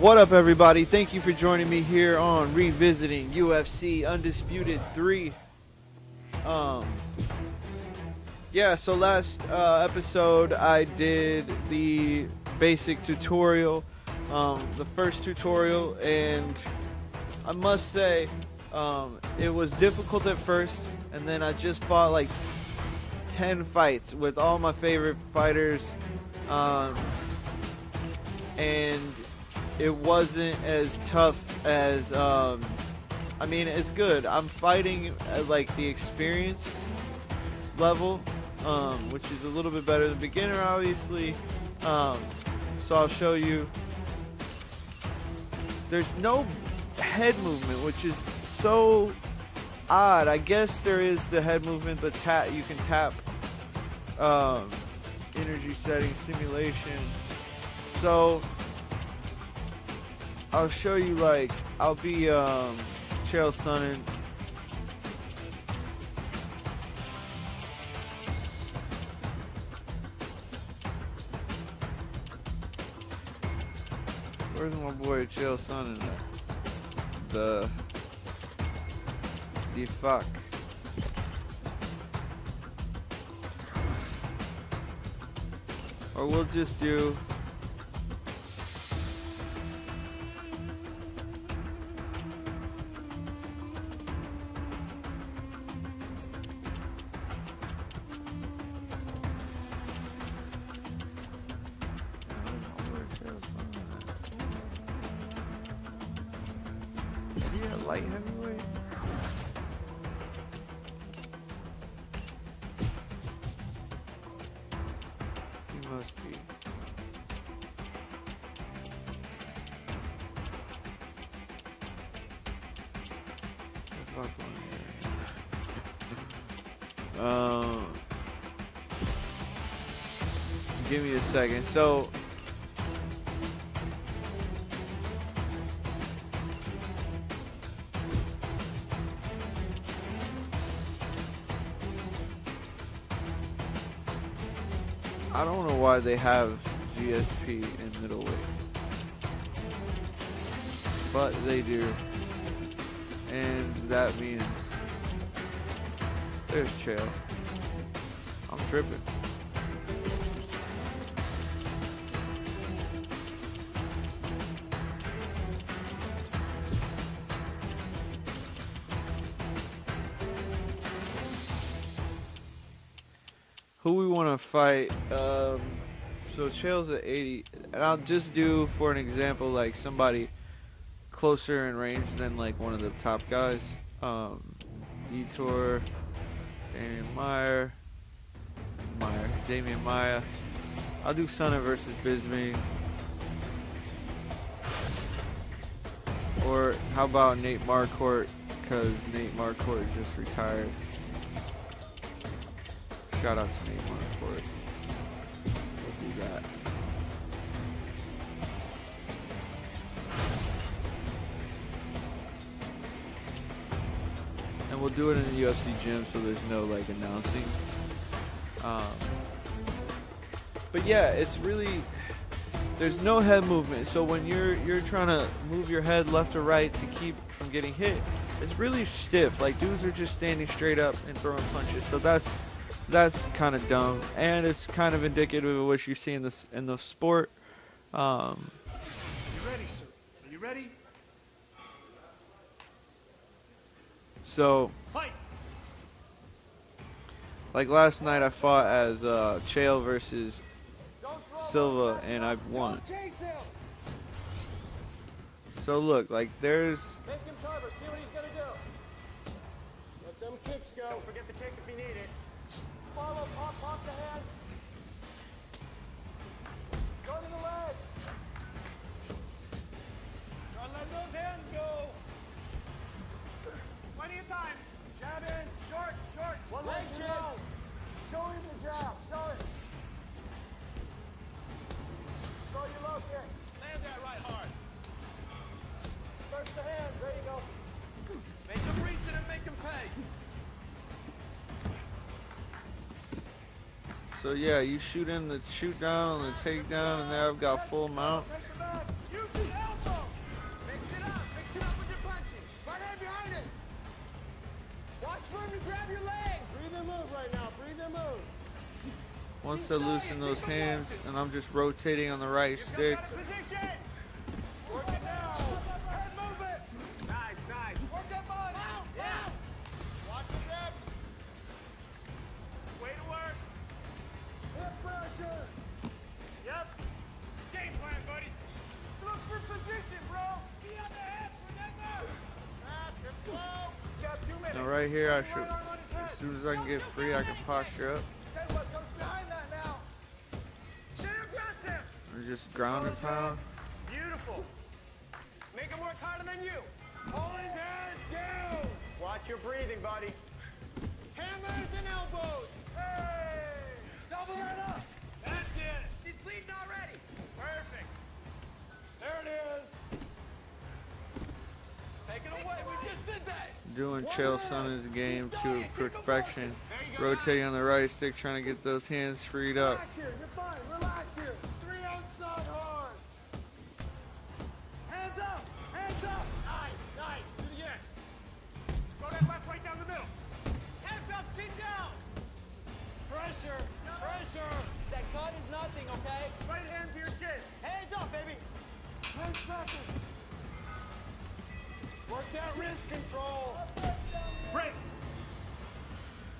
What up, everybody? Thank you for joining me here on revisiting UFC Undisputed 3. Yeah, so last episode I did the basic tutorial, the first tutorial, and I must say it was difficult at first, and then I just fought like 10 fights with all my favorite fighters, and it wasn't as tough as I mean, it's good. I'm fighting at like the experience level, which is a little bit better than beginner, obviously. So I'll show you. There's no head movement, which is so odd. I guess there is the head movement, the tap. You can tap energy setting simulation. So I'll show you, like, I'll be Chael Sonnen. Where's my boy Chael Sonnen at? The fuck. Or we'll just do light heavyweight. He must be. Give me a second. So I don't know why they have GSP in middleweight, but they do, and that means there's Chael. I'm tripping. Who we want to fight? So Chael's at 80, and I'll just do, for an example, like somebody closer in range than like one of the top guys. Vitor, Damian Maia. I'll do Sonnen versus Bisping. Or how about Nate Marquardt? Because Nate Marquardt just retired. Shout out to Nate Marquardt. We'll do that. And we'll do it in the UFC gym, so there's no like announcing. But yeah, it's really, there's no head movement. So when you're trying to move your head left or right to keep from getting hit, it's really stiff. Like, dudes are just standing straight up and throwing punches. So that's kind of dumb, and it's kind of indicative of what you see in the sport. You ready, sir? Are you ready? So, fight. Like last night, I fought as Chael versus Silva, and I won. So look, like there's. Make him cover. See what he's gonna do. Let them kicks go. Don't forget the kick if you need it. Follow, pop the hand. Go to the leg. Don't let those hands go. Plenty of time. Jab in. Short. One leg kick. Show him the jab. Show him. Throw your low kick. Land that right hard. First the hands. There you go. Make them reach it and make them pay. So yeah, you shoot down on the takedown, and there I've got full mount. Use the elbow. their move right now. Breathe their move. Once they loosen those hands, and I'm just rotating on the right stick. Position. Work it now. Head movement. Nice, nice. Work that body. Yeah. Watch the reps. Way to work. Hip pressure. Yep. Game plan, buddy. Look for position, bro. Be on the hips, remember. Hip flow. Got 2 minutes. Now right here, I should, as soon as I can get free, I can posture up. Then what goes behind that now? Get aggressive. Or just ground and pound. Beautiful. Make him work harder than you. Pull his hands down. Watch your breathing, buddy. Hammers and elbows. Hey! Double that up. That's it. He's bleeding already. Perfect. There it is. Take it away. We just did that. Doing Chael Sonnen's game to perfection. Rotating on the right stick, trying to get those hands freed up. Relax here. You're fine. Relax here. 3 outside hard. Hands up. Hands up. Nice. Nice. Do it again. Throw that left right down the middle. Hands up. Chin down. Pressure. Pressure. That cut is nothing, okay? Right hand to your chin. Hands up, baby. 10 seconds. Work that wrist control. Break.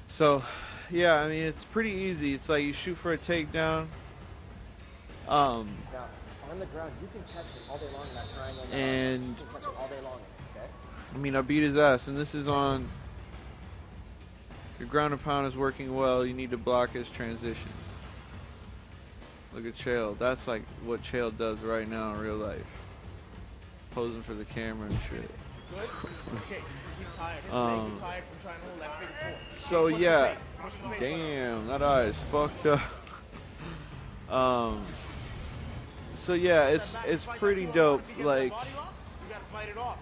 So, yeah, I mean, it's pretty easy. It's like you shoot for a takedown. Now, on the ground, you can catch it all day long in that triangle. And you can catch it all day long, okay? I mean, I beat his ass, and this is on. Your ground and pound is working well. You need to block his transitions. Look at Chael. That's like what Chael does right now in real life. Posing for the camera and shit. Good. Okay. Keep tired. His legs are tired from trying to hold that big force. So yeah, damn, that eye is fucked up. So yeah, it's pretty dope. Like,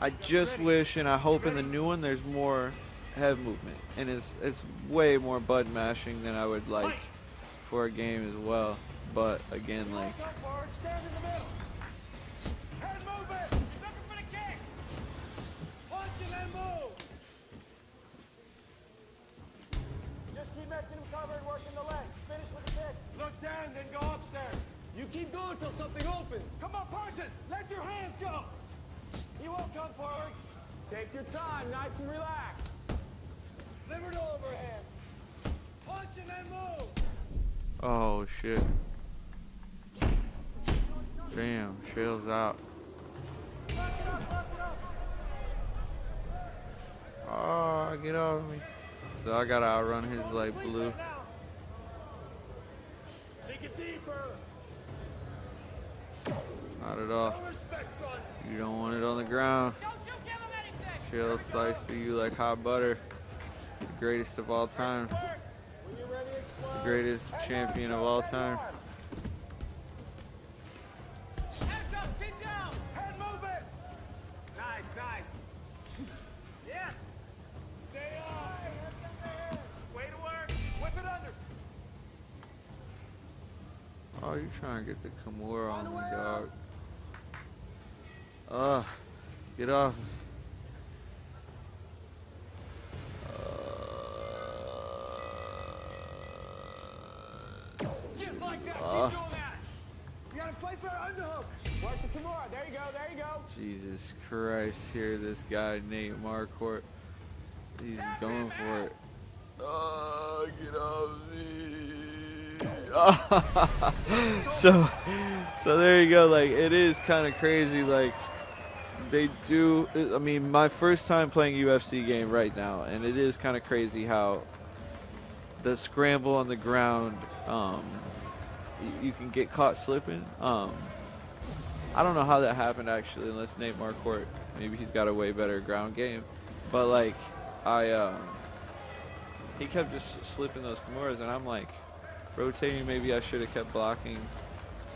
I just wish and I hope in the new one there's more head movement, and it's way more button mashing than I would like for a game as well. But again, like, Stand in the middle. Head movement. He's looking for the kick. Punch and then move. Just keep making him cover and working the legs. Finish with the kick. Look down, then go upstairs. You keep going till something opens. Come on, punch it. Let your hands go. He won't come forward. Take your time, nice and relaxed. Liver to overhand. Punch and then move. oh shit. Damn, Chael's out. Oh, get off me. So I gotta outrun his light blue. Sink it deeper. Not at all. No respect, son. You don't want it on the ground. Don't you give him anything. Chael slices to you like hot butter. The greatest of all time. When you're ready, explode. The greatest champion of all time. Hands up, chin down. Head movement. Nice, nice. Yes. Stay on. Way to work. Whip it under. Oh, you're trying to get the Kimura on me, dog. Ugh. Get off. Just like that. Keep doing that. You gotta fight for an underhook. Work the Kimura. There you go. There you go. Jesus Christ, here this guy Nate Marquardt, he's going for it. Oh, get off me. So there you go. Like, it is kind of crazy. Like, they do. I mean, my first time playing UFC game right now, and it is kind of crazy how the scramble on the ground, you can get caught slipping. I don't know how that happened actually, unless Nate Marquardt, maybe he's got a way better ground game. But like, he kept just slipping those Kimuras, and I'm like, rotating. Maybe I should have kept blocking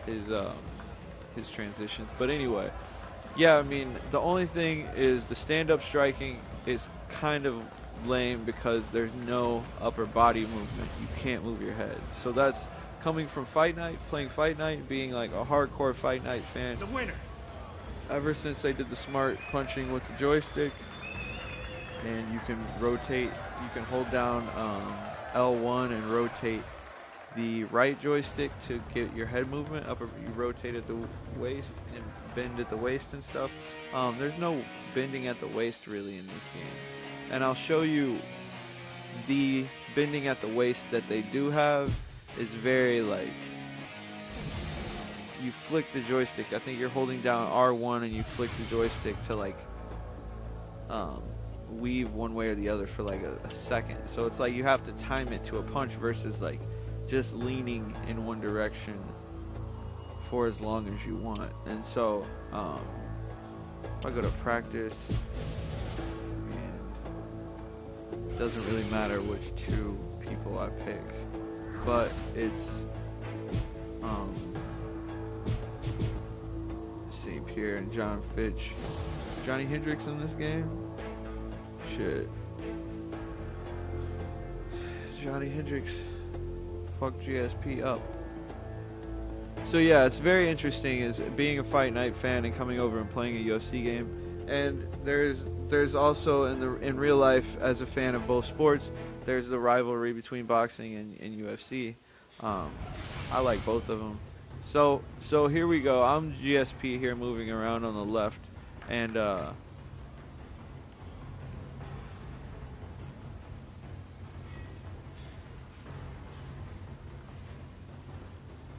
his transitions. But anyway, yeah, I mean, the only thing is the stand-up striking is kind of lame because there's no upper body movement. You can't move your head. So that's coming from Fight Night, playing Fight Night, being like a hardcore Fight Night fan. The winner. Ever since they did the smart punching with the joystick, and you can rotate, you can hold down L1 and rotate the right joystick to get your head movement up. You rotate at the waist and bend at the waist and stuff. There's no bending at the waist really in this game. And I'll show you the bending at the waist that they do have is very like, you flick the joystick. I think you're holding down R1 and you flick the joystick to like weave one way or the other for like a second. So it's like you have to time it to a punch versus like just leaning in one direction for as long as you want. And so if I go to practice, and it doesn't really matter which two people I pick, but it's St. Pierre and John Fitch. Johnny Hendricks in this game? Shit. Johnny Hendricks fucked GSP up. So yeah, it's very interesting as being a Fight Night fan and coming over and playing a UFC game. And there's also in real life, as a fan of both sports, there's the rivalry between boxing and UFC. I like both of them. So here we go. I'm GSP here, moving around on the left, and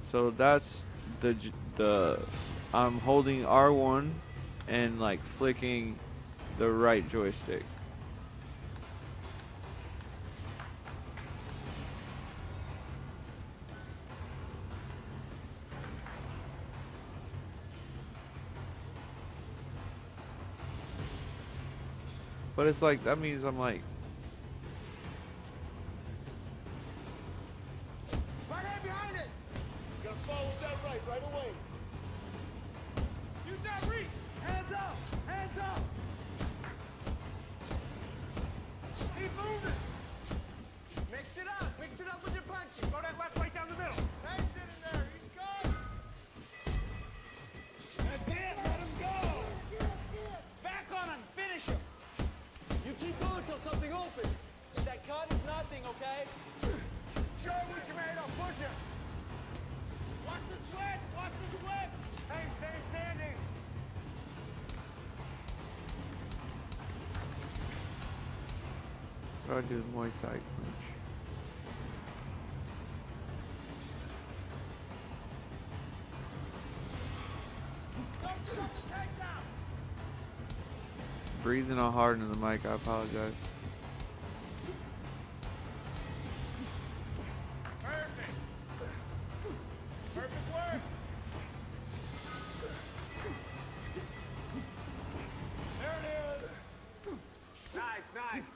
so that's the I'm holding R1 and like flicking the right joystick. But it's like, that means I'm like, Right hand behind it! You gotta follow with that right away. Use that reach! Hands up! Hands up! Keep moving! Mix it up with your punching. Go that left right down the middle. Nice in there, he's good! That's it, let him go! Back on him, finish him! You keep going till something opens. That cut is nothing, okay? Show what you made of. Push it. Watch the switch. Watch the switch. Hey, stay standing. what do I do with Muay Thai clinch? Don't shut the takedown. Breathing all hard into the mic, I apologize. Perfect. Perfect work. There it is. Nice, nice.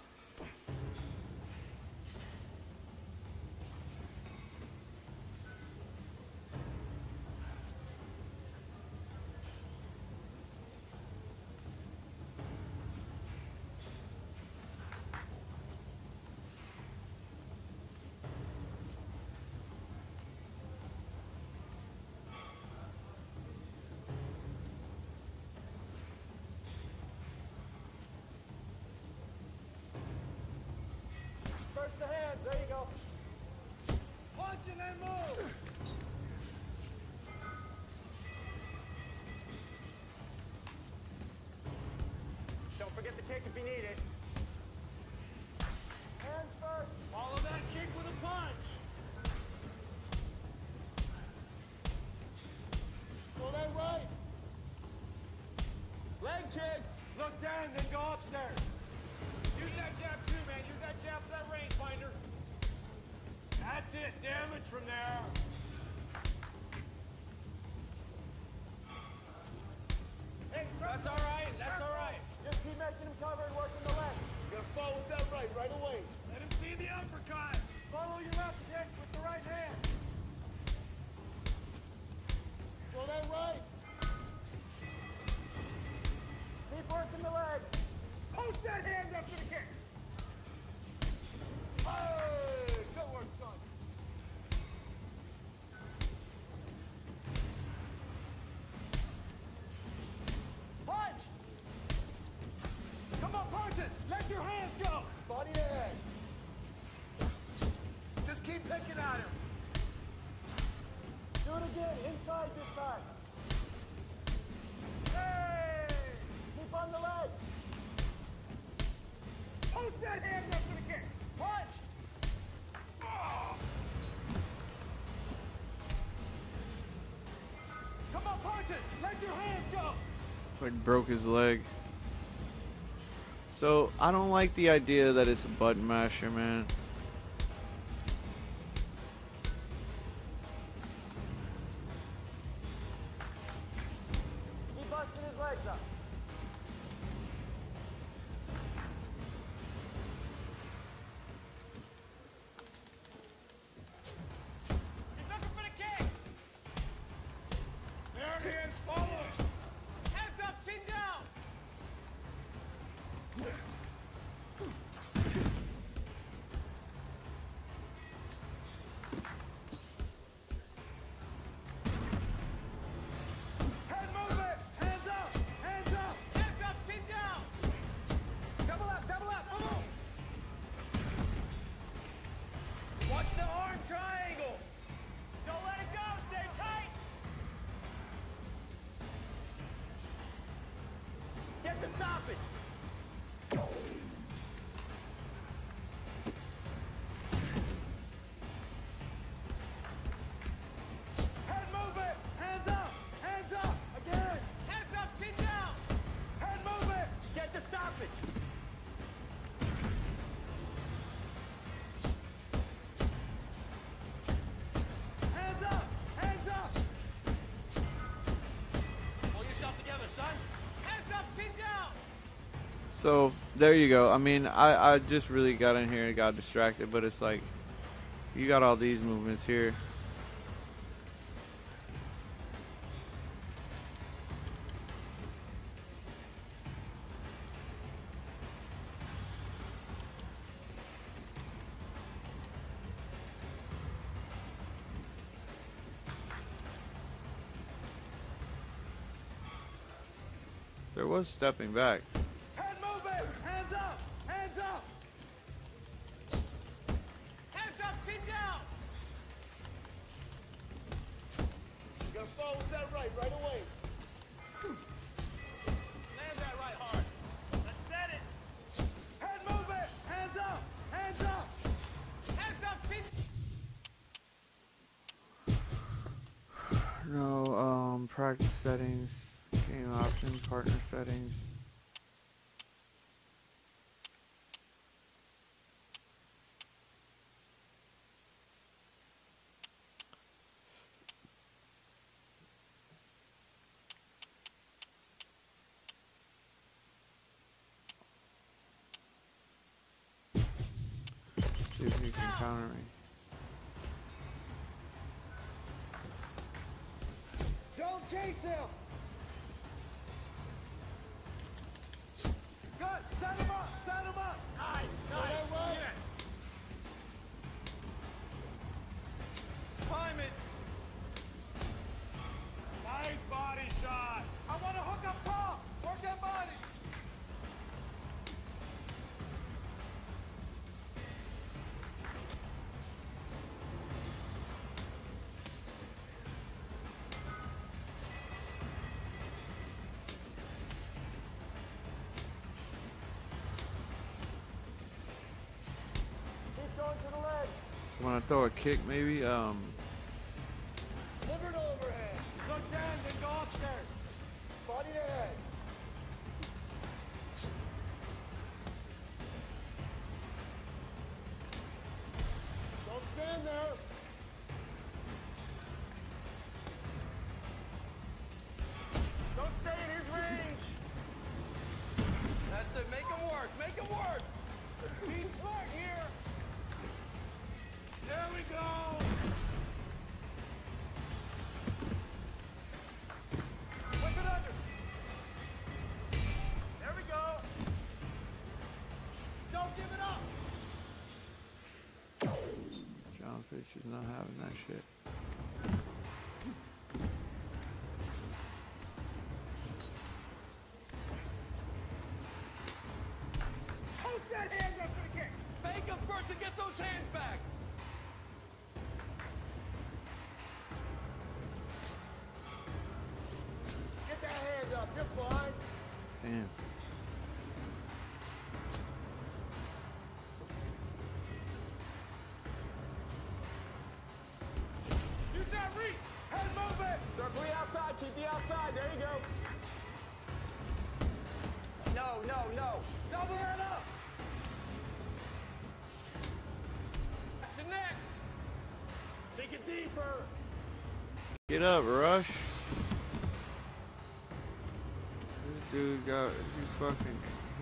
First the hands, there you go. Punch and then move. Don't forget the kick if you need it. Hands first. Follow that kick with a punch. Throw that right. Leg kicks. Look down, then go upstairs. Use that jab too, man. Use that jab for that rangefinder. That's it. Damage from there. Hey, that's all right. That's all right. Just keep making him cover and working the left. You gotta follow with that right away. Let him see the uppercut. Follow your left kick with the right hand. Throw that right. Keep working the legs. Post that hand after the kick. Hey, good work, son. Punch. Come on, punch it. Let your hands go. Body to head. Picking at him. Do it again, inside this time. Hey! Keep on the leg. Post that hand up for the kick. Punch! Oh. Come on, punch it! Let your hands go! It's like broke his leg. So, I don't like the idea that it's a button masher, man. Keep busting his legs up. He's looking for the kick! There he is, follow! Hands up, chin down! Head movement! Hands up! Hands up! Hands up, chin down! Double up, boom! Watch the arm triangle! Don't let it go, stay tight! Get the stoppage! Head movement! Hands up! Hands up! Again! Hands up, chin down! Head movement! Get the stoppage! Hands up! Hands up! Pull yourself together, son! Hands up, chin down! So, there you go. I mean, I just really got in here and got distracted, but it's like, you got all these movements here. There was stepping back. Head movement! Hands up! Hands up! Hands up, chin down! You gotta follow that right away. Land that right hard. Let's set it. Head movement! Hands up! Hands up! Hands up, chin. No, practice settings, game options, partner settings. See if you can counter me. Don't chase him! Good! Set him up! Set him up! Nice! Nice! Yeah. Time it! Nice body shot! I want to hook up top! Work that body! Keep going to the leg! So when I throw a kick, maybe, Liver to overhead. Look down, then go upstairs. Body to head. Don't stand there. Don't stay in his range. That's it. Make him work. Make him work. Be smart here. There we go. Whip it under. There we go. Don't give it up. John Fish is not having that shit. Post that hand up for the kick. Fake him first and get those hands back. Head movement! Circle the outside, keep the outside. There you go. No, no, no. Double that up. That's your neck. Sink it deeper. Get up, Rush. This dude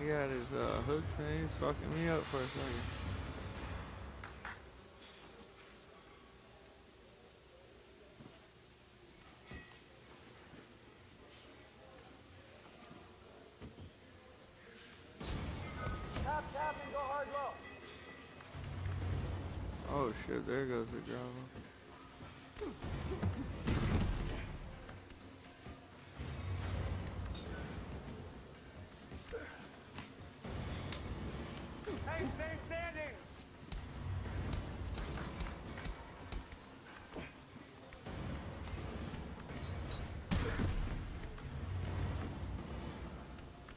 he had his hooks and he's fucking me up for a second. Tap and go hard low. Oh shit, there goes the gravel. Hey, stay standing.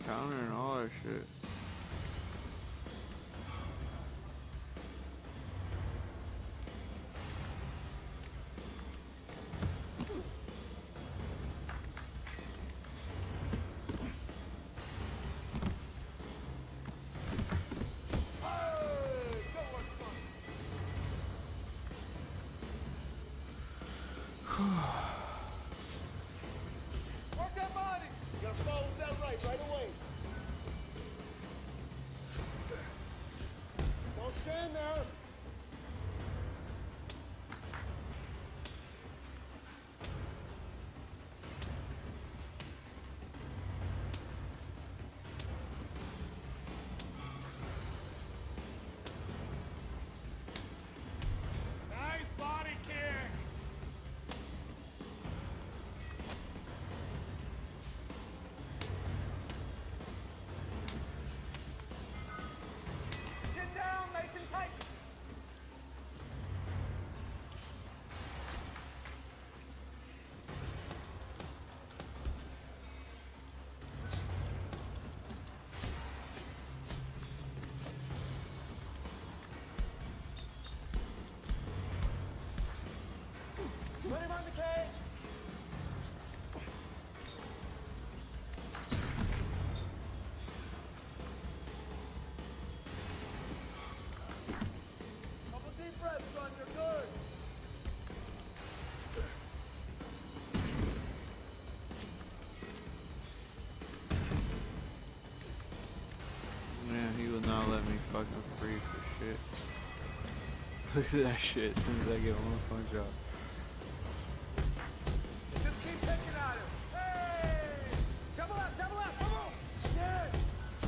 Counter and all that shit. Work that body. You gotta follow that right away. Don't stand there. Nice body kick. Chin down, nice and tight. Put him on the cage. Couple deep breaths, son. You're good. Man, he will not let me fucking free for shit. Look at that shit as soon as I get one punch out. Just keep picking at him. Hey! Double up, double up. Come on. Yeah.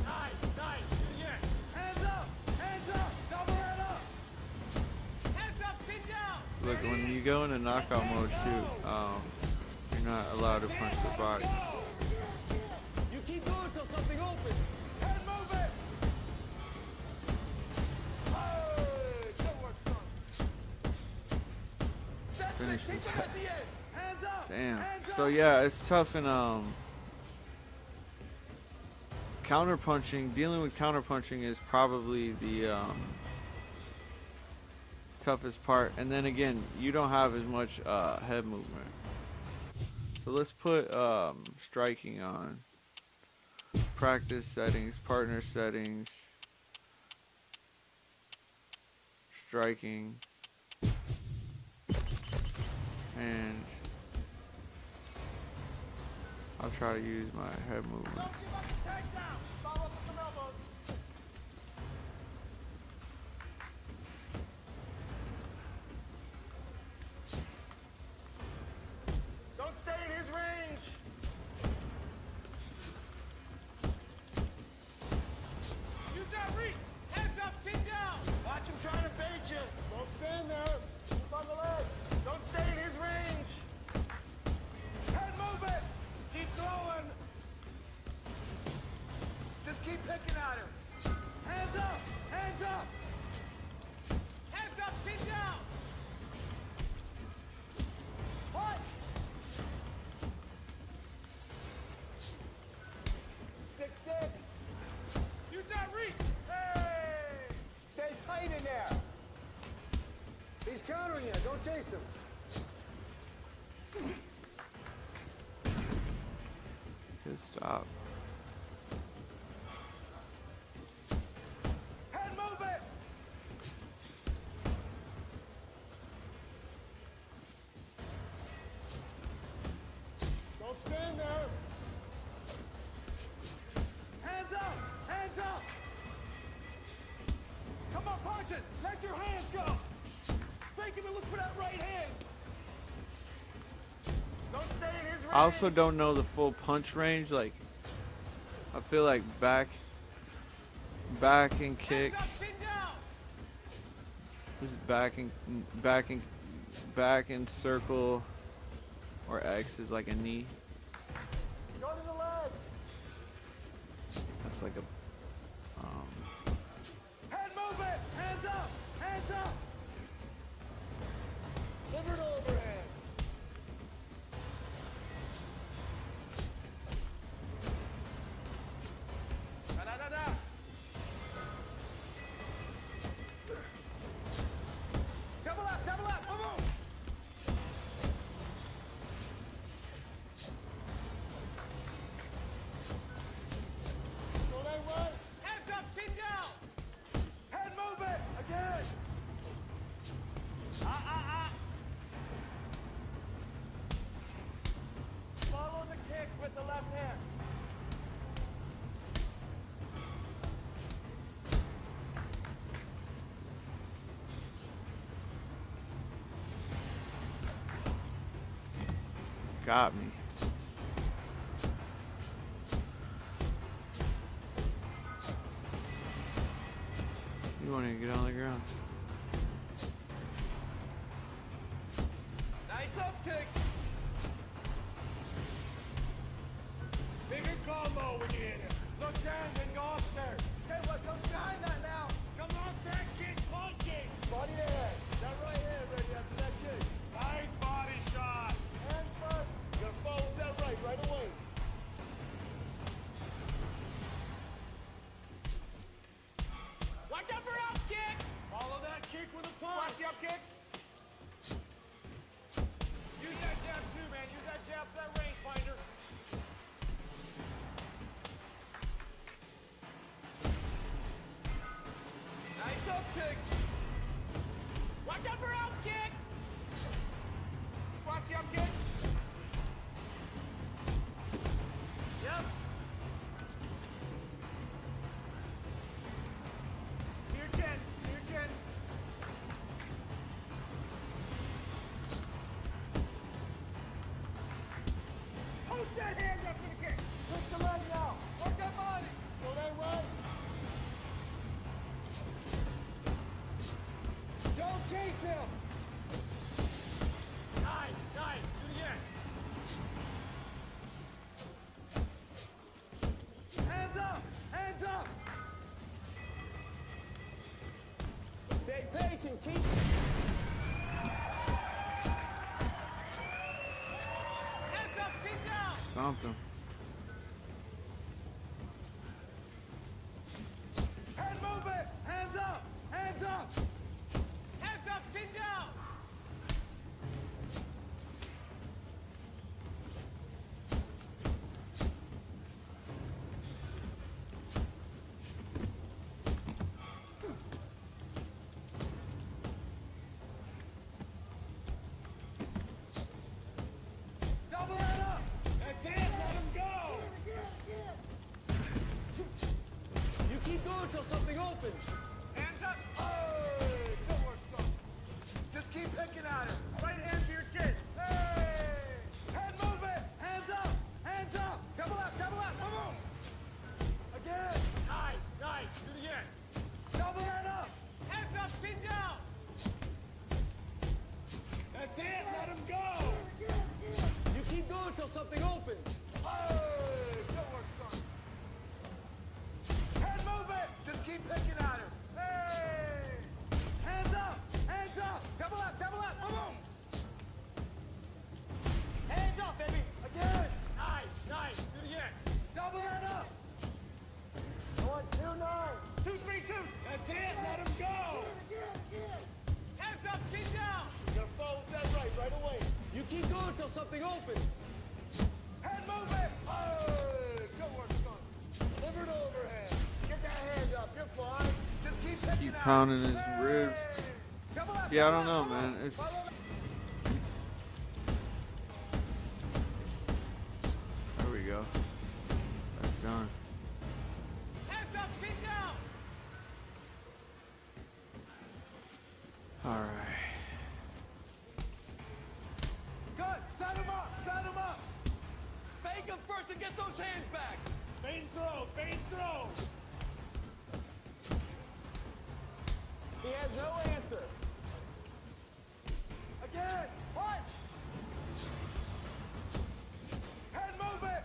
Nice, nice. Yes. Hands up, double that up. Hands up, chin down. Look, when you go into knockout mode too, you're not allowed to punch the body. You keep going till something opens. Head movement. Hey, good work, son. That's Finish it. this Keep him at the end. Hands up. Damn. Hands So up. yeah, it's tough in counter punching. Dealing with counter punching is probably the toughest part. And then again, you don't have as much head movement. So let's put striking on. Practice settings, partner settings, striking, and I'll try to use my head movement. Don't give up the takedown. Follow up with some elbows. Don't stay in his range. Use that reach. Hands up, chin down. Watch him trying to bait you. Don't stand there. Keep on the legs. Don't stay in his range. Head movement. Keep going. Just keep picking at him. Hands up. Hands up. Hands up, chin down. Punch. Stick, stick. Use that reach. Hey. Stay tight in there. He's countering you. Don't chase him. Good stop. Head move it! Don't stand there! Hands up! Hands up! Come on, punch it! Let your hands go! Fake him and look for that right hand! Don't stay in his range! I also don't know the full punch range. Like, I feel like back and kick. Hands up, chin down! This is back and circle, or X is like a knee. Go to the legs! That's like a Head move it! Hands up! Hands up! Liver to overhand. Da-da-da-da! Double up! Double up! Move on! Go that way! Hands up! Chin down! Head move it! Again! Follow the kick with the left hand. got me. You want to get on the ground? Nice up kicks. Bigger combo when you hit it. Look down, then go upstairs. Okay, what comes behind that now? Come on, back kick, punching. Body to head. That right hand ready after that kick. Nice body shot. Hands first. You gotta follow that right away. Watch out for up kick. Follow that kick with a punch. Watch the up kicks. Use that jab too, man. Use that jab for that rangefinder. Nice up kicks. Watch out for out kick. Watch the up kicks. Yep. To your chin. To your chin. Post that hand up for the kick. Push the leg now. Work that body. Throw that right. Don't chase him. Nice, nice. Do it again. Hands up. Hands up. Stay patient. Keep. Hands up. Chin down. Stomped him. Head move it! Hands up! Hands up! Hands up, chin down! Double that up! That's it! Let him go! You keep going till something opens. Hands up. Hey, good work, son. Just keep picking at him. Right hand to your chin. Hey! Head move it. Hands up. Hands up. Double up. Double up. Come on. Again. Nice. Nice. Do it again. Double that up. Hands up. Chin down. That's it. Let him go. You keep going till something opens. Hey, good work, son. Head move it! Just keep picking at him. Hey! Hands up! Hands up! Double up! Double up! Boom! Hands up, baby! Again! Nice! Nice! Do it again! Double that up! 1, 2, 9! 2, 3, 2! That's it! Let him go! Hands up! Chin down! You gotta follow that right away. You keep keep going until something opens. Head movement! Hey, good work, son. Liver to overhead. Get that hand up. You're fine. Just keep hitting out. Pounding his ribs. Yeah, I don't know, man. It's there we go. That's done. Hands up, sit down. All right. Good. Set him up. Set him up. Fake him first and get those hands back. Fade and throw. Fade and throw. He has no answer. Again. Punch. Head movement.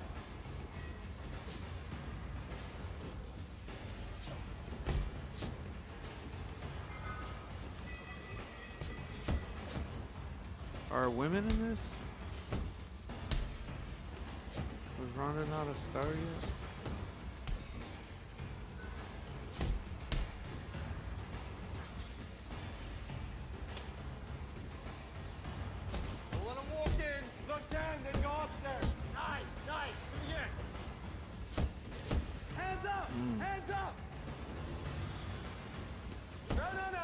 Are women in this? Was Ronda not a star yet? Let him walk in. Look down, then go upstairs. Nice, nice. Do it again. Hands up. Hands up. No, no, no.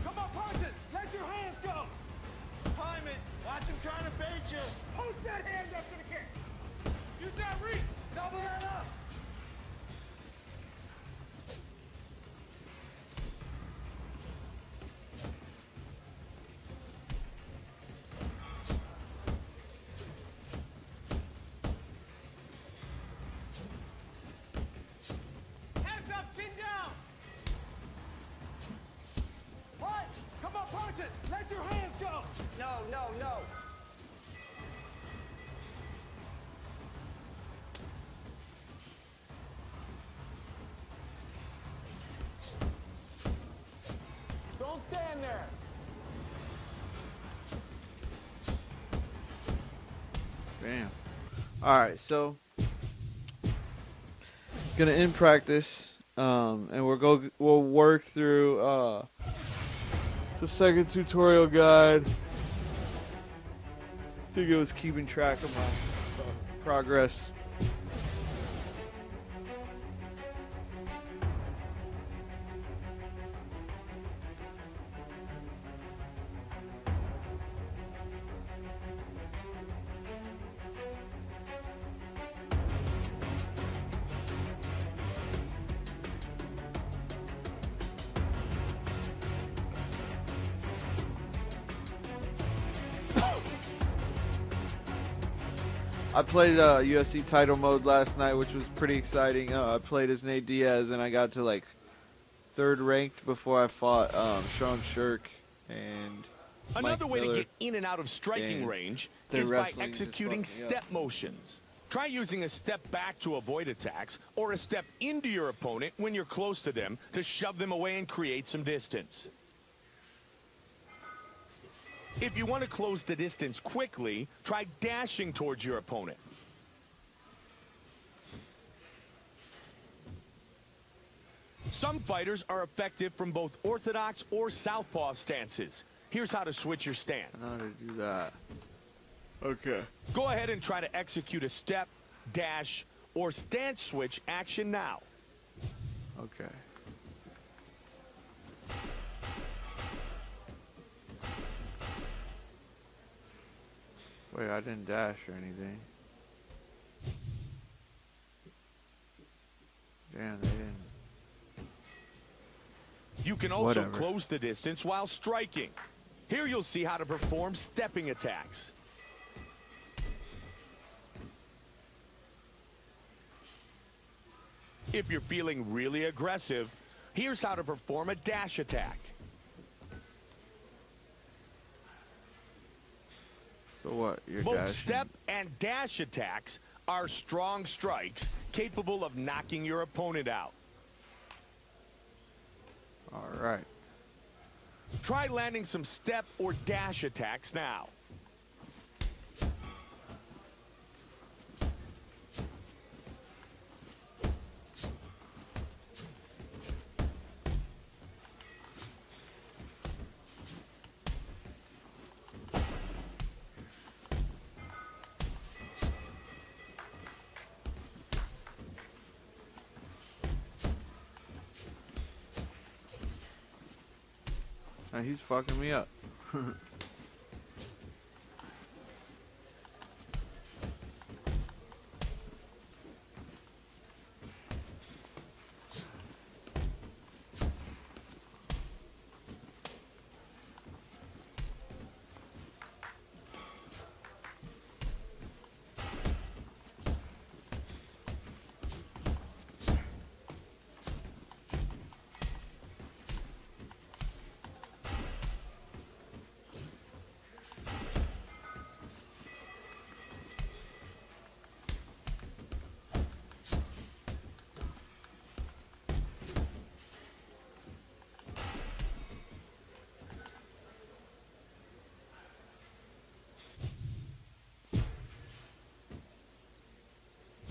Come on, punch it. Let your hands go. Time it. Watch him trying to bait you. Post that hand up to the kick. Use that reach. Double that up. Hands up, chin down. Punch. Come on, punch it. Let your hands go. No, no, no. Don't stand there. Bam. All right, so gonna end practice, and we'll work through the second tutorial guide. I think it was keeping track of my progress. I played UFC title mode last night, which was pretty exciting. I played as Nate Diaz, and I got to like 3rd ranked before I fought Sean Shirk and Another Mike way Miller. to get in and out of striking And range their is by wrestling just executing fucked me step up. motions. Try using a step back to avoid attacks, or a step into your opponent when you're close to them to shove them away and create some distance. If you want to close the distance quickly, try dashing towards your opponent. Some fighters are effective from both orthodox or southpaw stances. Here's how to switch your stand. I know how to do that. Okay. Go ahead and try to execute a step, dash, or stance switch action now. Okay. Wait, I didn't dash or anything. Damn, they didn't. You can also Whatever. close the distance while striking. Here you'll see how to perform stepping attacks. If you're feeling really aggressive, here's how to perform a dash attack. So what? You're Both dashing. step and dash attacks are strong strikes capable of knocking your opponent out. All right. Try landing some step or dash attacks now. Now he's fucking me up.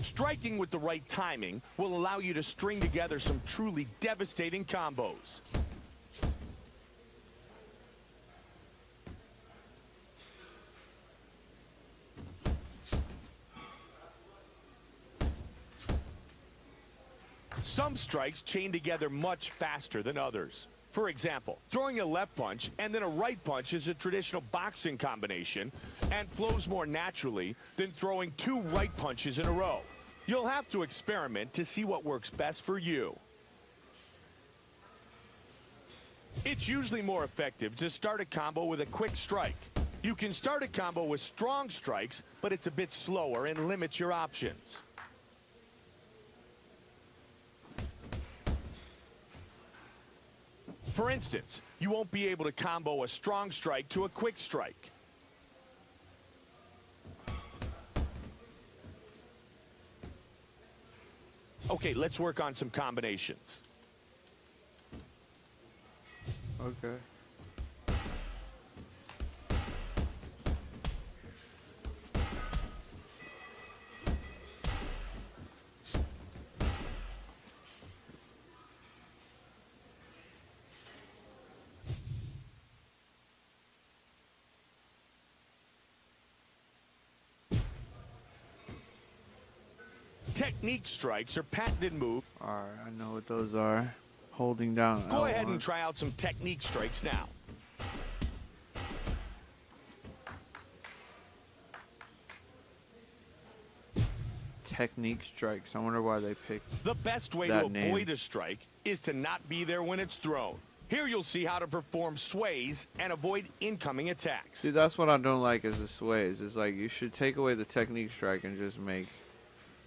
Striking with the right timing will allow you to string together some truly devastating combos. Some strikes chain together much faster than others. For example, throwing a left punch and then a right punch is a traditional boxing combination and flows more naturally than throwing two right punches in a row. You'll have to experiment to see what works best for you. It's usually more effective to start a combo with a quick strike. You can start a combo with strong strikes, but it's a bit slower and limits your options. For instance, you won't be able to combo a strong strike to a quick strike. Okay, let's work on some combinations. Okay. Technique strikes are patented moves. Alright, I know what those are. Holding down Go ahead L1. and try out some technique strikes now. Technique strikes. I wonder why they picked The best way that to name. avoid a strike is to not be there when it's thrown. Here you'll see how to perform sways and avoid incoming attacks. See, that's what I don't like is the sways. It's like you should take away the technique strike and just make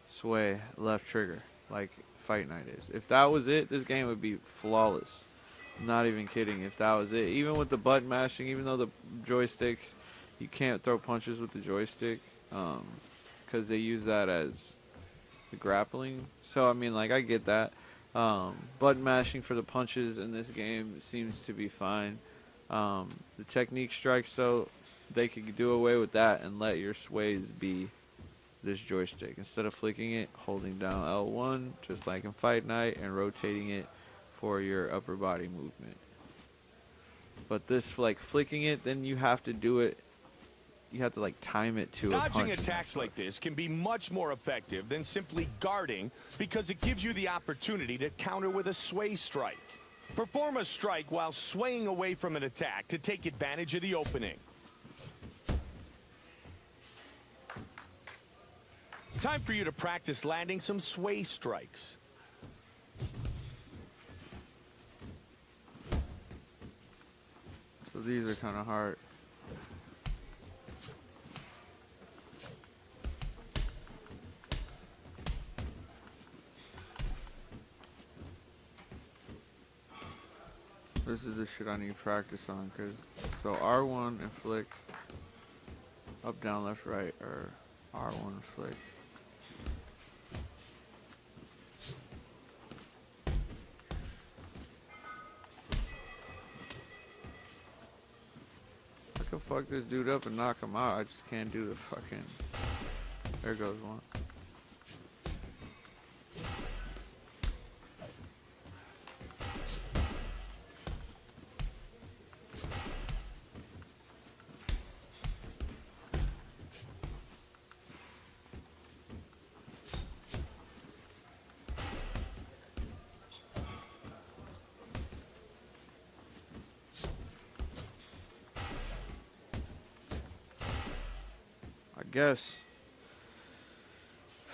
sway left trigger like Fight Night is. If that was it, this game would be flawless. Not even kidding. If that was it, even with the button mashing, even though the joystick, you can't throw punches with the joystick, because they use that as the grappling. So I mean, like, I get that. Button mashing for the punches in this game seems to be fine. The technique strikes, though, they could do away with that and let your sways be this joystick. Instead of flicking it, holding down L1, just like in Fight Night, and rotating it for your upper body movement. But this, like, flicking it, then you have to do it. You have to, like, time it to a punch. Dodging attacks like this can be much more effective than simply guarding because it gives you the opportunity to counter with a sway strike. Perform a strike while swaying away from an attack to take advantage of the opening. Time for you to practice landing some sway strikes. So these are kind of hard. This is the shit I need to practice on, cause so R1 and flick, up, down, left, right, or R1 flick, fuck this dude up and knock him out. I just can't do the fucking... There goes one.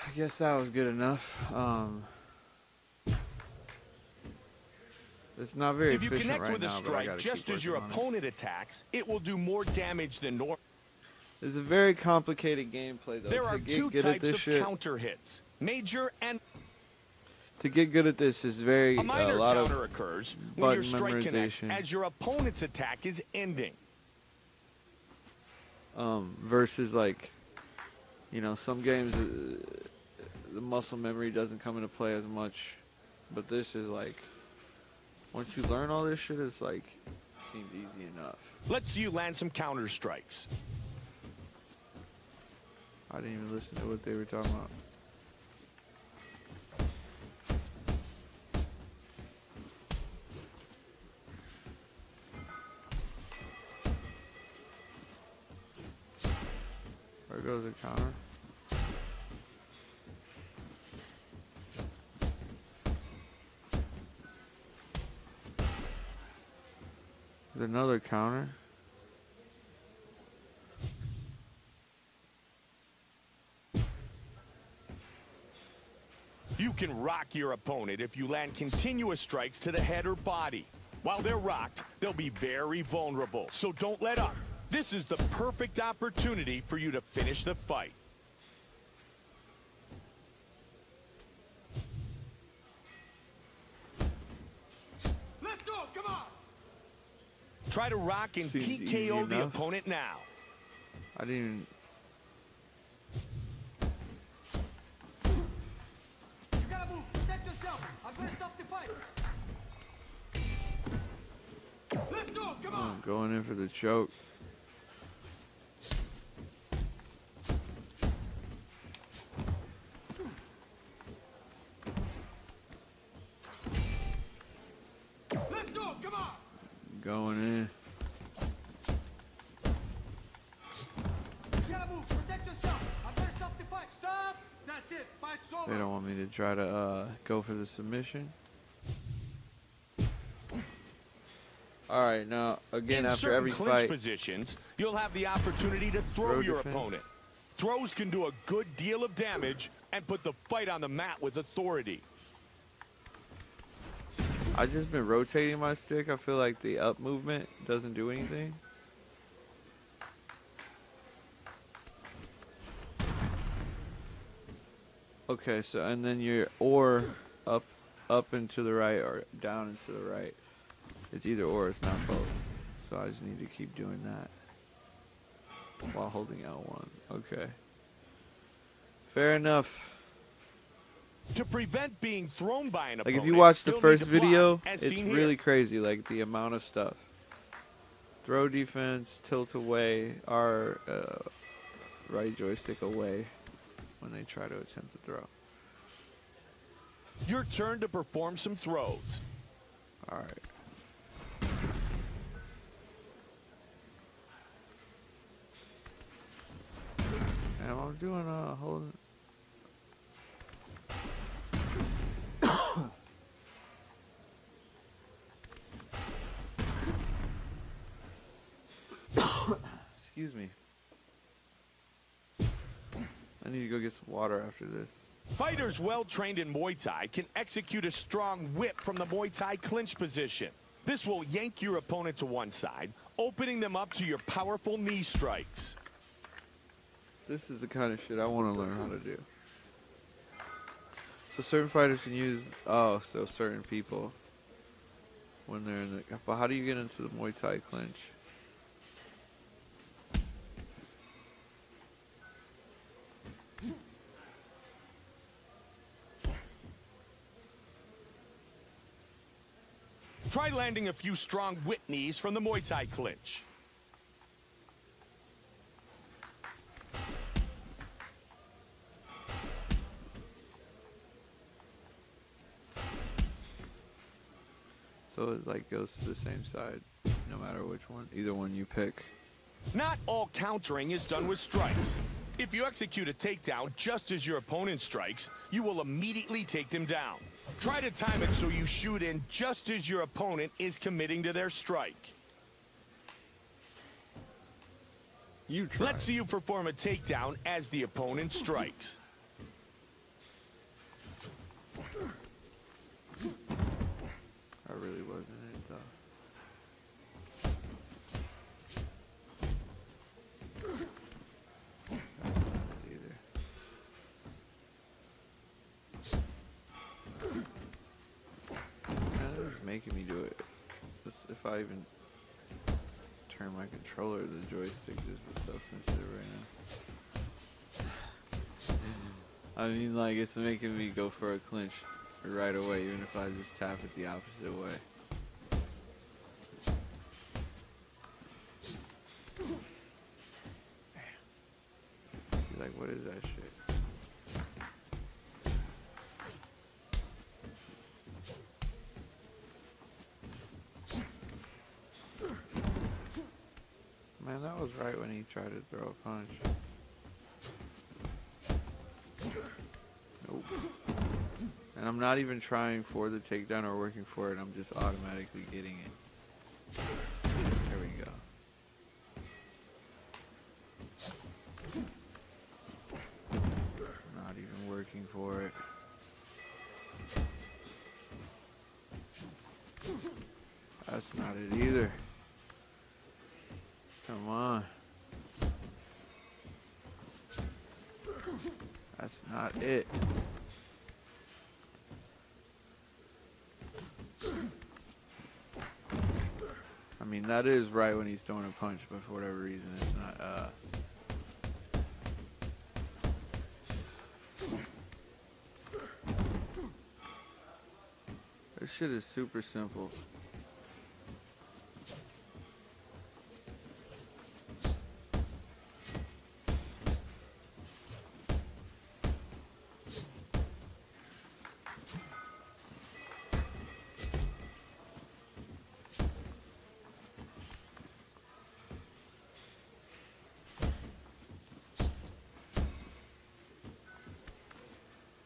I guess that was good enough. It's not very efficient. If you connect right with a now, strike just as your opponent attacks, it will do more damage than normal. It's a very complicated gameplay, though. There are two types of counter hits: major and. To get good at this is very a minor lot counter of occurs when your strike connects as your opponent's attack is ending. Versus like, you know, some games the muscle memory doesn't come into play as much, but this is like, once you learn all this shit, it's like, it seems easy enough. Let's see you land some counter strikes. I didn't even listen to what they were talking about. There goes a counter. There's another counter. You can rock your opponent if you land continuous strikes to the head or body. While they're rocked, they'll be very vulnerable, so don't let up. This is the perfect opportunity for you to finish the fight. Let's go, come on! Try to rock and TKO the opponent now. I didn't even... You gotta move, protect yourself. I'm gonna stop the fight. Let's go, come on! I'm going in for the choke. Let's go, come on! Going in. You gotta move, protect yourself. I'm gonna stop the fight. Stop! That's it, fight's over. They don't want me to try to go for the submission. All right, now again, after every clinch fight, positions, you'll have the opportunity to throw your opponent. Throws can do a good deal of damage and put the fight on the mat with authority. I've just been rotating my stick. I feel like the up movement doesn't do anything. Okay, so and then you're or up and to the right or down and to the right. It's either or, it's not both. So I just need to keep doing that while holding L1. Okay. Fair enough. To prevent being thrown by an Like opponent, if you watch the you'll first need to block, video, as it's seen really here. crazy, like the amount of stuff. Throw defense, tilt away, R right joystick away when they try to attempt to throw. Your turn to perform some throws. All right. And I'm doing holding. Excuse me. I need to go get some water after this. Fighters well trained in Muay Thai can execute a strong whip from the Muay Thai clinch position. This will yank your opponent to one side, opening them up to your powerful knee strikes. This is the kind of shit I want to learn how to do. So certain fighters can use, so certain people when they're in the, but how do you get into the Muay Thai clinch? Try landing a few strong whip knees from the Muay Thai clinch. So it like goes to the same side, no matter which one, either one you pick. Not all countering is done with strikes. If you execute a takedown just as your opponent strikes, you will immediately take them down. Try to time it so you shoot in just as your opponent is committing to their strike. You try. Let's see you perform a takedown as the opponent strikes. That really wasn't it, though. That's not it either. That is making me do it. If I even turn my controller to the joystick, this is so sensitive right now. I mean, like, it's making me go for a clinch right away, even if I just tap it the opposite way. Like, what is that shit? Man, that was right when he tried to throw a punch. Nope. And I'm not even trying for the takedown or working for it. I'm just automatically getting it. There we go. Not even working for it. That's not it either. Come on. That's not it. I mean, that is right when he's throwing a punch, but for whatever reason, it's not, This shit is super simple.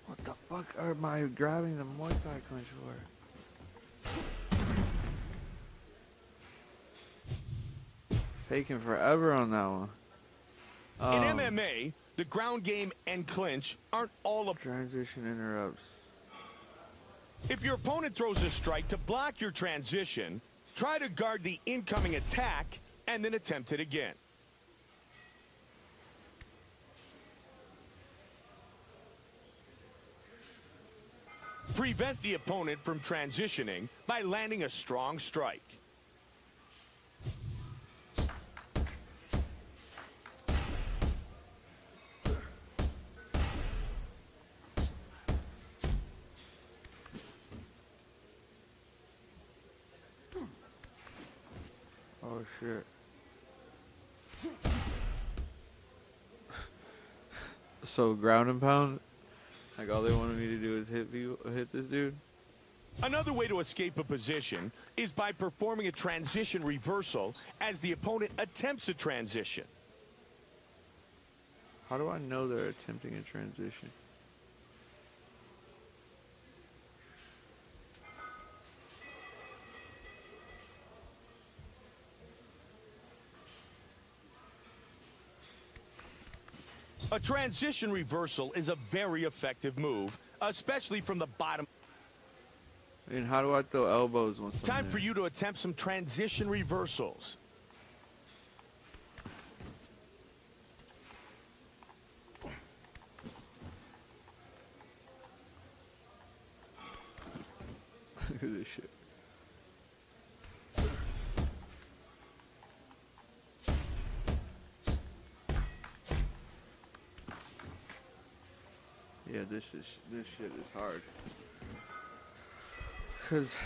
What the fuck am I grabbing the Muay Thai clinch for? Taking forever on that one. In MMA, the ground game and clinch aren't all up. Transition interrupts. If your opponent throws a strike to block your transition, try to guard the incoming attack and then attempt it again. Prevent the opponent from transitioning by landing a strong strike. Oh shit. So ground and pound? Like all they wanted me to do is hit this dude? Another way to escape a position is by performing a transition reversal as the opponent attempts a transition. How do I know they're attempting a transition? A transition reversal is a very effective move, especially from the bottom. And how do I throw elbows once I'm Time there? for you to attempt some transition reversals. Look at this shit. Yeah, this shit is hard. 'Cause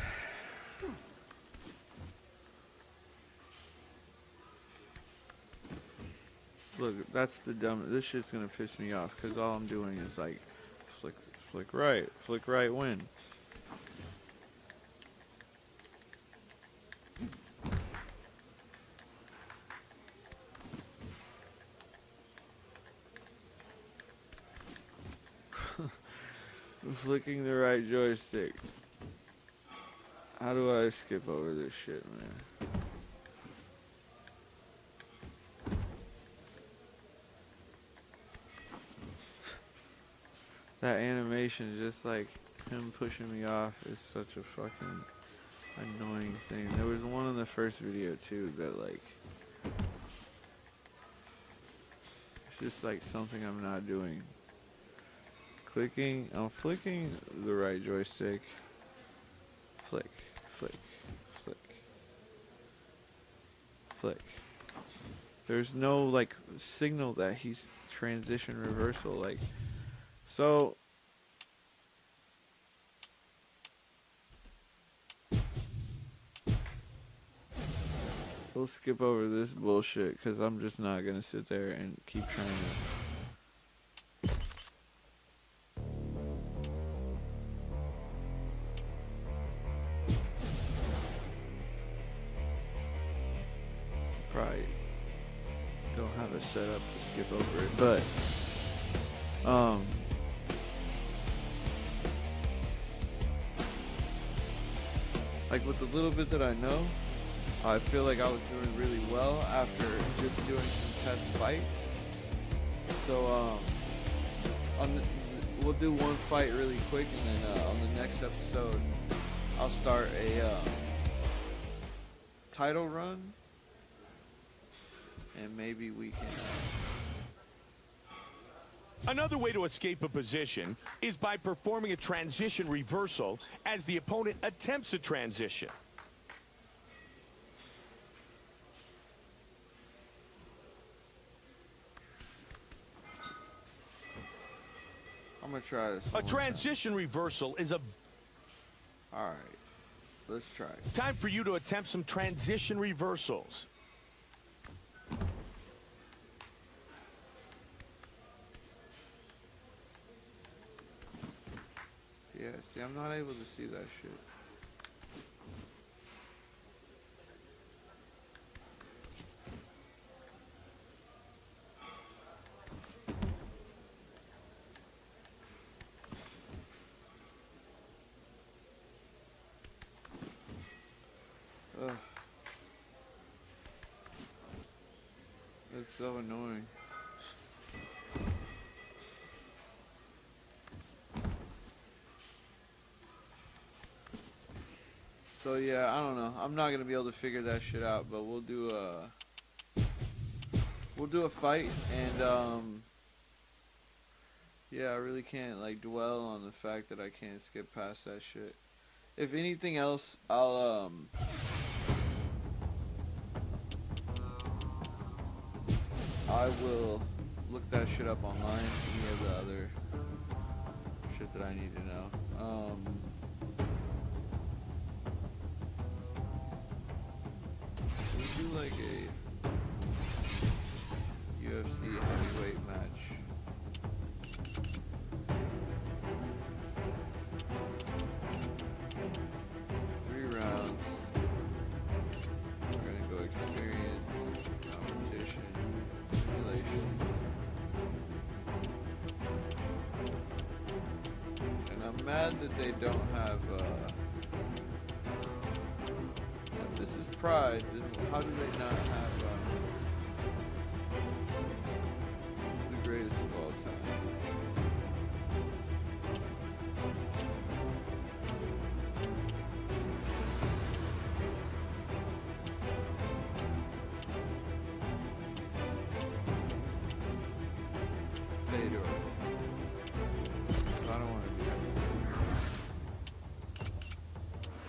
look, that's the dumb. This shit's gonna piss me off because all I'm doing is like flick right, win. Flicking the right joystick. How do I skip over this shit, man? That animation, just like him pushing me off, is such a fucking annoying thing. There was one in the first video too that like, it's just like something I'm not doing. I'm flicking the right joystick. Flick, flick, flick, flick. There's no like signal that he's transition reversal, like, so we'll skip over this bullshit because I'm just not gonna sit there and keep trying to. Probably don't have a setup to skip over it, but like with the little bit that I know, I feel like I was doing really well after just doing some test fights. So we'll do one fight really quick, and then on the next episode I'll start a title run. And maybe we can... Another way to escape a position is by performing a transition reversal as the opponent attempts a transition. I'm going to try this. A transition reversal is a... Alright. Let's try it. Time for you to attempt some transition reversals. Yeah, see, I'm not able to see that shit. Ugh. That's so annoying. So yeah, I don't know. I'm not gonna be able to figure that shit out, but we'll do a fight, and yeah, I really can't like dwell on the fact that I can't skip past that shit. If anything else, I will look that shit up online. Any of the other shit that I need to know. Do like a UFC heavyweight match. Three rounds. We're gonna go experience, competition, simulation. And I'm mad that they don't have if this is Pride, then how do they not have the greatest of all time? Fedor. I don't want to do that.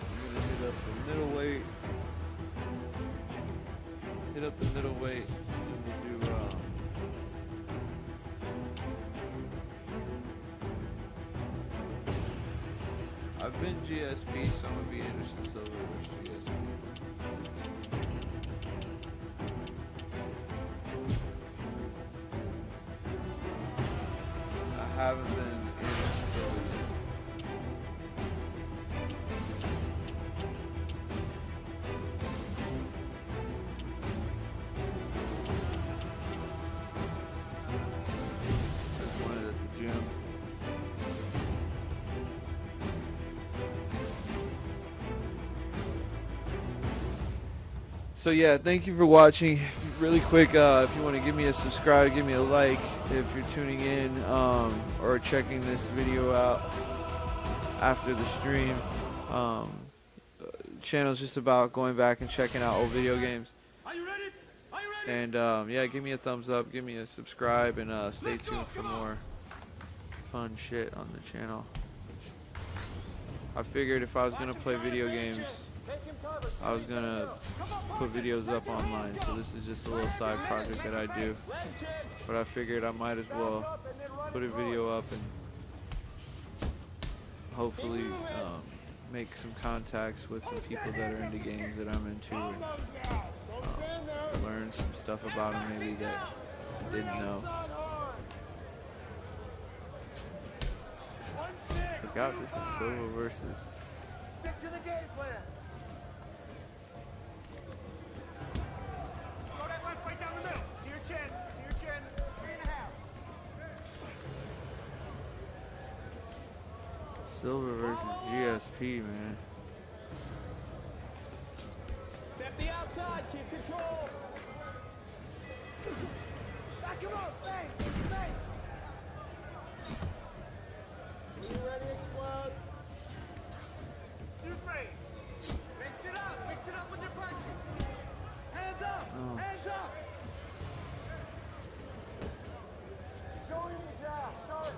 I'm gonna hit up the middleweight. Hit up the middleweight, and we'll do I've been GSP, so I'm gonna be Anderson Silva versus GSP. I haven't been Anderson Silva yet. Just wanted at the gym. So yeah, thank you for watching. Really quick, if you want to give me a subscribe, give me a like if you're tuning in or checking this video out after the stream. Channel's just about going back and checking out old video games. Are you ready? Are you ready? And yeah, give me a thumbs up, give me a subscribe, and stay tuned for more fun shit on the channel. I figured if I was gonna play video games, I was gonna put videos up online, so this is just a little side project that I do. But I figured I might as well put a video up and hopefully make some contacts with some people that are into games that I'm into, and learn some stuff about them maybe that I didn't know. Forgot this is Silva versus. Stick to the game plan. Throw that left right down the middle. To your chin. To your chin. 3.5. Silva versus GSP, man. Step the outside. Keep control. Back him up. Thanks. Thanks. You ready to explode? 2, 3. Mix it up. Mix it up with your punching. Hands up. Oh. Hands up. Show him the jab. Show it.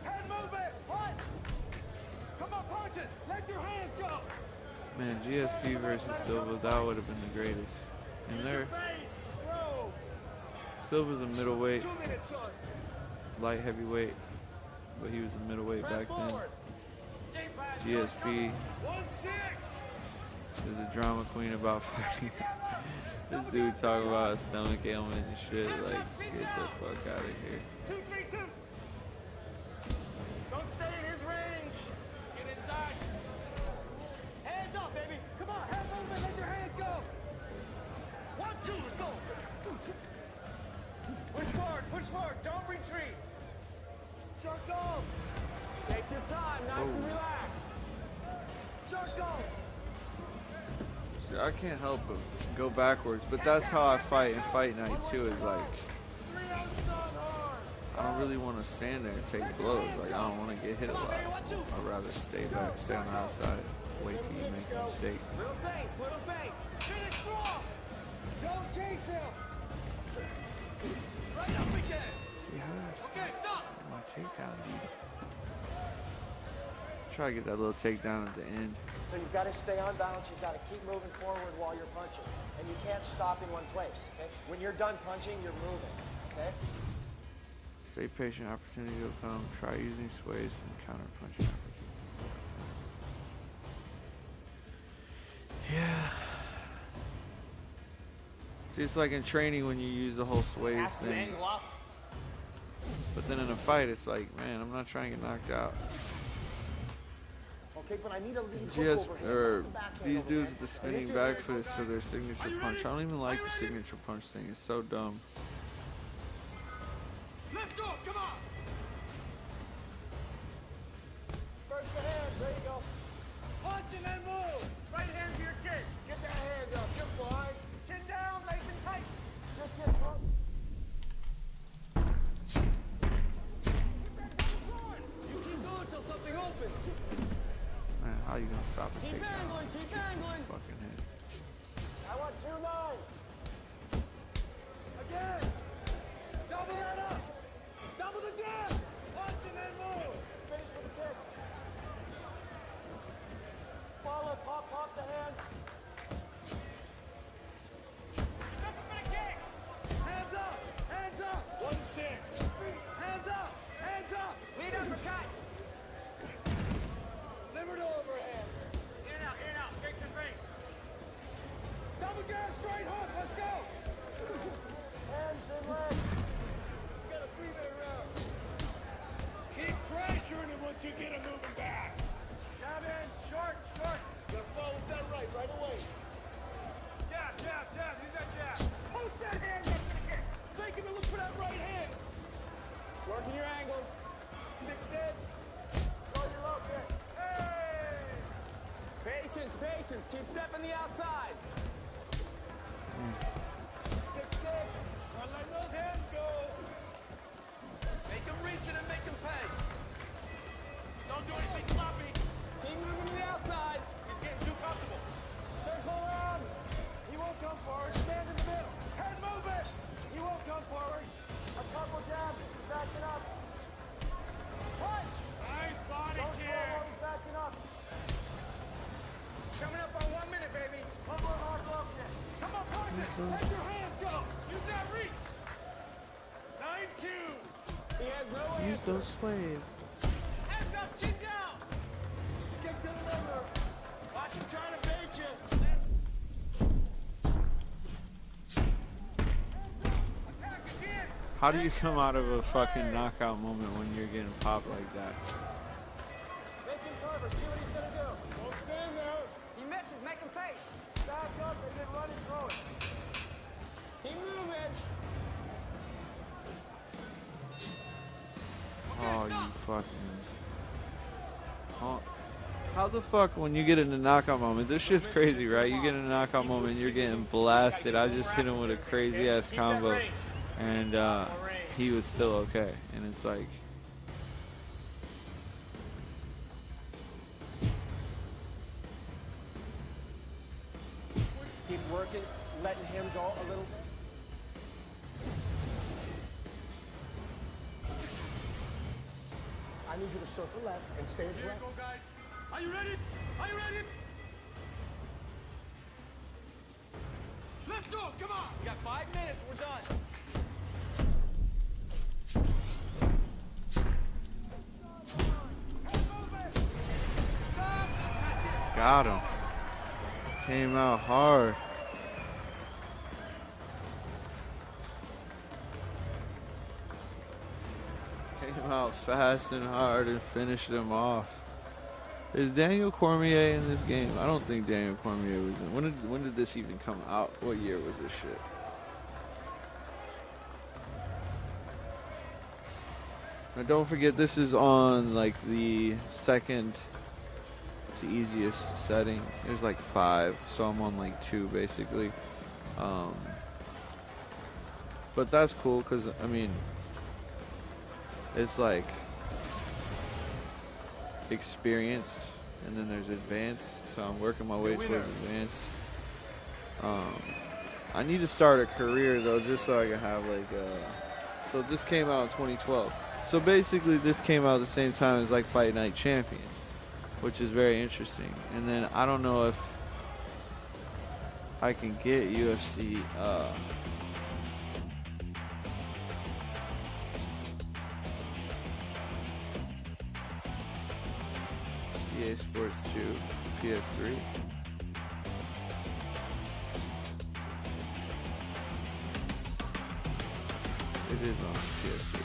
Head movement. Punch. Come on, punch it. Let your hands go. Man, GSP versus Silva, that would have been the greatest. And there, Silva's a middleweight, 2 minutes, son. light heavyweight, but he was a middleweight back then. GSP 1-6. is a drama queen about fighting. This dude talking about a stomach ailment and shit, like, get the fuck out of here. 2-3-2. Don't stay in his range. Get inside. Hands up, baby. Come on, head movement. Let your hands go. 1, 2, let's go. Push forward, push forward. Don't retreat. Shark go. Take your time, nice and relaxed. Shark go. See, I can't help but go backwards, but that's how I fight in Fight Night too, is like, 3 outside hard. I don't really want to stand there and take blows. Like, I don't want to get hit a lot. I'd rather stay back, stay on the outside, wait till you make a mistake. Little feints, little feints. Finish strong. Don't chase him. Right up again. See how that's Okay, stop. my takedown, dude. Try to get that little takedown at the end. So you've got to stay on balance. You've got to keep moving forward while you're punching. And you can't stop in one place, okay? When you're done punching, you're moving, okay? Stay patient, opportunity will come. Try using sways and counter punching opportunities. Yeah. See, it's like in training when you use the whole sways thing. But then in a fight, it's like, man, I'm not trying to get knocked out. Okay, but I need a lead hook GS, overhand, or not the backhand these dudes overhand. with the And spinning if you're back ready, foot is for their signature punch. I don't even like the signature punch thing. It's so dumb. Let's go, come on. First the hands, there you go. Punch and then move. Right hand to your chin. Get that hand up, get wide. Chin down, nice and tight. Just get close. You keep going till something opens. Man, how you gonna stop a Keep takedown? angling, keep angling. Fucking head. I want 2-9. Again. Double that up. Double the jab. Punch and then move. Finish with a kick. Follow, pop the hand. Jump for the kick. Hands up. Hands up. 1-6. Hands up. Hands up. Lead uppercut. Liver to overhand. In and out, kicks and breaks. Double jab, straight hook, let's go! Hands and legs. You got a 3-minute round. Keep pressuring him once you get him moving back. Jab in, short. You gotta follow that right away. Jab, use that jab. Post that hand, get to the kick. Take him and look for that right hand. Working your angles. Stick stead. Throw your low kick. Hey! Patience. Keep stepping the outside. Stick, stick. Not letting those hands go. Make him reach it and make him pay. Don't do anything sloppy. Keep moving to the outside. He's getting too comfortable. Circle around. He won't come forward. Stand in the middle. Head movement. He won't come forward. A couple jabs. He's backing up. Punch. Nice body kick. He's backing up. Coming up on 1 minute, baby. One more hard blow kick. Come on, punch it. Let your hands go. Use that reach. 9-2. He has no Use answer. those sways. Hands up, chin down. Kick to the liver. Watch him trying to bait you. Attack again. How do you come out of a fucking knockout moment when you're getting popped like that? Make him cover. See what he's gonna do. Don't stand there. He misses. Make him pay. Back up and then run and throw it. Keep moving. Oh, you fucking. Oh. How the fuck when you get in a knockout moment? This shit's crazy, right? You get in a knockout moment, you're getting blasted. I just hit him with a crazy ass combo, and he was still okay. And it's like, Keep working, letting him go a little bit. I need you to circle left and stay Here we abreast. go, guys. Are you ready? Are you ready? Let's go. Come on. We got 5 minutes. We're done. Head movement. Stop. That's it. got him. Came out hard. Came out fast and hard and finished him off. Is Daniel Cormier in this game? I don't think Daniel Cormier was in. When did this even come out? What year was this shit? Now don't forget this is on like the second to easiest setting. There's like 5, so I'm on like 2 basically. But that's cool because I mean it's like experienced and then there's advanced, so I'm working my way towards advanced. I need to start a career though, just so I can have like so this came out in 2012, so basically this came out at the same time as like Fight Night Champion, which is very interesting. And then I don't know if I can get UFC EA Sports 2, PS3. It is on PS3.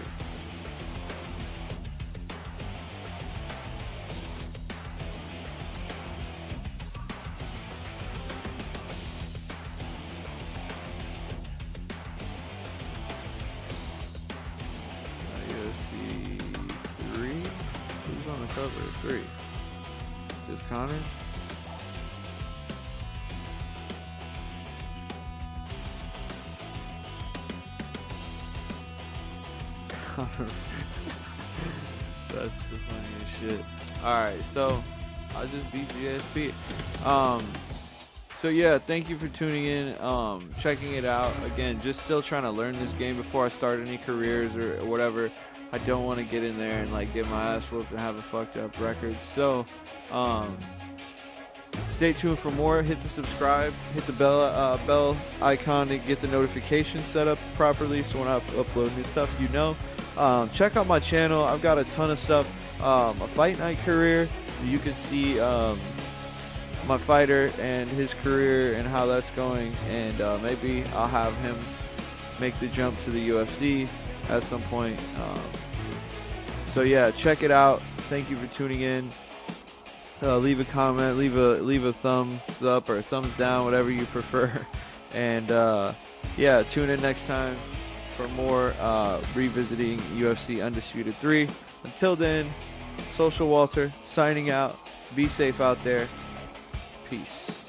UFC 3? Who's on the cover? 3. Is Connor? Connor. That's the funniest shit. Alright, so I just beat GSP. So yeah, thank you for tuning in, checking it out. Again, just still trying to learn this game before I start any careers or whatever. I don't want to get in there and like get my ass whooped and have a fucked up record. So stay tuned for more. Hit the subscribe, hit the bell icon to get the notifications set up properly, so when I upload new stuff, you know. Check out my channel. I've got a ton of stuff. A Fight Night career. You can see my fighter and his career and how that's going, and maybe I'll have him make the jump to the UFC at some point. So yeah, check it out. Thank you for tuning in. Leave a comment, leave a thumbs up or a thumbs down, whatever you prefer. And yeah, tune in next time for more revisiting UFC Undisputed 3. Until then, Social Walter signing out. Be safe out there. Peace.